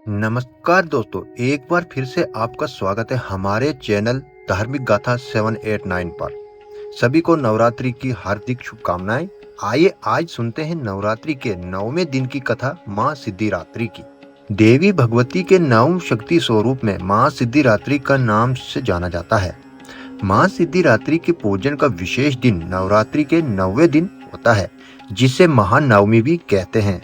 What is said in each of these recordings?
नमस्कार दोस्तों, एक बार फिर से आपका स्वागत है हमारे चैनल धार्मिक गाथा 789 पर। सभी को नवरात्रि की हार्दिक शुभकामनाएं। आइए आज सुनते हैं नवरात्रि के 9वें दिन की कथा माँ सिद्धिरात्रि की। देवी भगवती के 9 शक्ति स्वरूप में माँ सिद्धिरात्रि का नाम से जाना जाता है। माँ सिद्धिरात्रि के पूजन का विशेष दिन नवरात्रि के 9वें दिन होता है, जिसे महानवमी भी कहते हैं।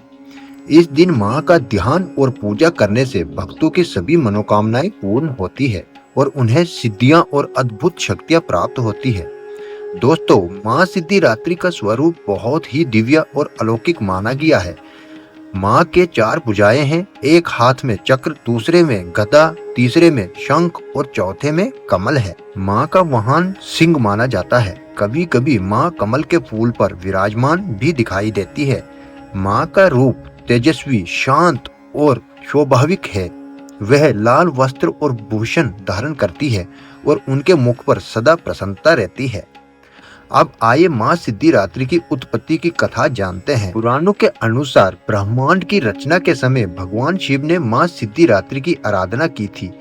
इस दिन माँ का ध्यान और पूजा करने से भक्तों की सभी मनोकामनाएं पूर्ण होती है और उन्हें सिद्धियां और अद्भुत शक्तियां प्राप्त होती है। दोस्तों, माँ सिद्धिरात्रि का स्वरूप बहुत ही दिव्य और अलौकिक माना गया है। माँ के 4 भुजाएं हैं, एक हाथ में चक्र, दूसरे में गदा, तीसरे में शंख और चौथे में कमल है। माँ का वाहन सिंह माना जाता है। कभी कभी माँ कमल के फूल पर विराजमान भी दिखाई देती है। माँ का रूप तेजस्वी, शांत और स्वाभाविक है। वह लाल वस्त्र और भूषण धारण करती है और उनके मुख पर सदा प्रसन्नता रहती है। अब आइए माँ सिद्धिरात्रि की उत्पत्ति की कथा जानते हैं। पुराणों के अनुसार ब्रह्मांड की रचना के समय भगवान शिव ने माँ सिद्धिरात्रि की आराधना की थी।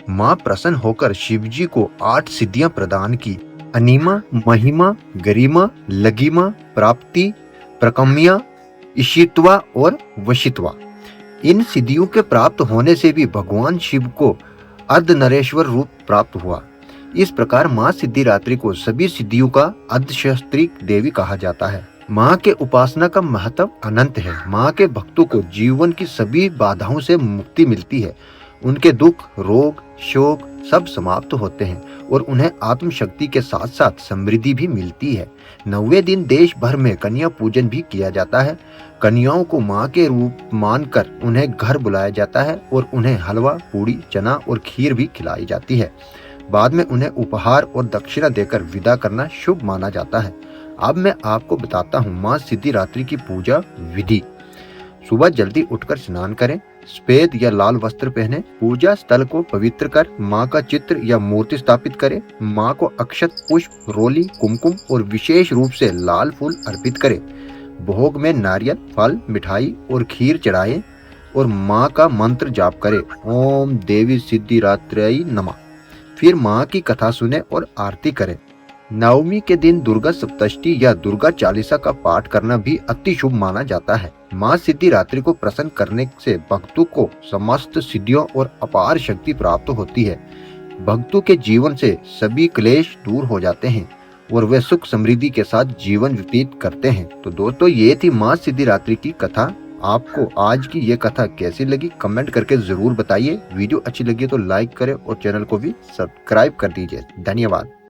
माँ प्रसन्न होकर शिव जी को 8 सिद्धियां प्रदान की: अनिमा, महिमा, गरिमा, लघिमा, प्राप्ति, प्रकम्या, ईशित्वा और वशित्वा। इन सिद्धियों के प्राप्त होने से भी भगवान शिव को अर्धनरेश्वर रूप प्राप्त हुआ। इस प्रकार माँ सिद्धिरात्रि को सभी सिद्धियों का अधिष्ठात्री देवी कहा जाता है। माँ के उपासना का महत्व अनंत है। माँ के भक्तों को जीवन की सभी बाधाओं से मुक्ति मिलती है। उनके दुख, रोग, शोक सब समाप्त होते हैं और उन्हें आत्म शक्ति के साथ साथ समृद्धि भी मिलती है। 9वें दिन देश भर में कन्या पूजन भी किया जाता है। कन्याओं को माँ के रूप मानकर उन्हें घर बुलाया जाता है और उन्हें हलवा, पूड़ी, चना और खीर भी खिलाई जाती है। बाद में उन्हें उपहार और दक्षिणा देकर विदा करना शुभ माना जाता है। अब मैं आपको बताता हूँ माँ सिद्धिरात्रि की पूजा विधि। सुबह जल्दी उठकर स्नान करें, सफेद या लाल वस्त्र पहने, पूजा स्थल को पवित्र कर माँ का चित्र या मूर्ति स्थापित करें। माँ को अक्षत, पुष्प, रोली, कुमकुम और विशेष रूप से लाल फूल अर्पित करें। भोग में नारियल, फल, मिठाई और खीर चढ़ाएं और माँ का मंत्र जाप करें, ओम देवी सिद्धिरात्रै नमः। फिर माँ की कथा सुने और आरती करें। नवमी के दिन दुर्गा सप्तशती या दुर्गा चालीसा का पाठ करना भी अति शुभ माना जाता है। माँ सिद्धिरात्रि को प्रसन्न करने से भक्तों को समस्त सिद्धियों और अपार शक्ति प्राप्त होती है। भक्तों के जीवन से सभी क्लेश दूर हो जाते हैं और वे सुख समृद्धि के साथ जीवन व्यतीत करते हैं। तो दोस्तों, ये थी माँ सिद्धिरात्रि की कथा। आपको आज की ये कथा कैसी लगी कमेंट करके जरूर बताइए। वीडियो अच्छी लगी तो लाइक करें और चैनल को भी सब्सक्राइब कर दीजिए। धन्यवाद।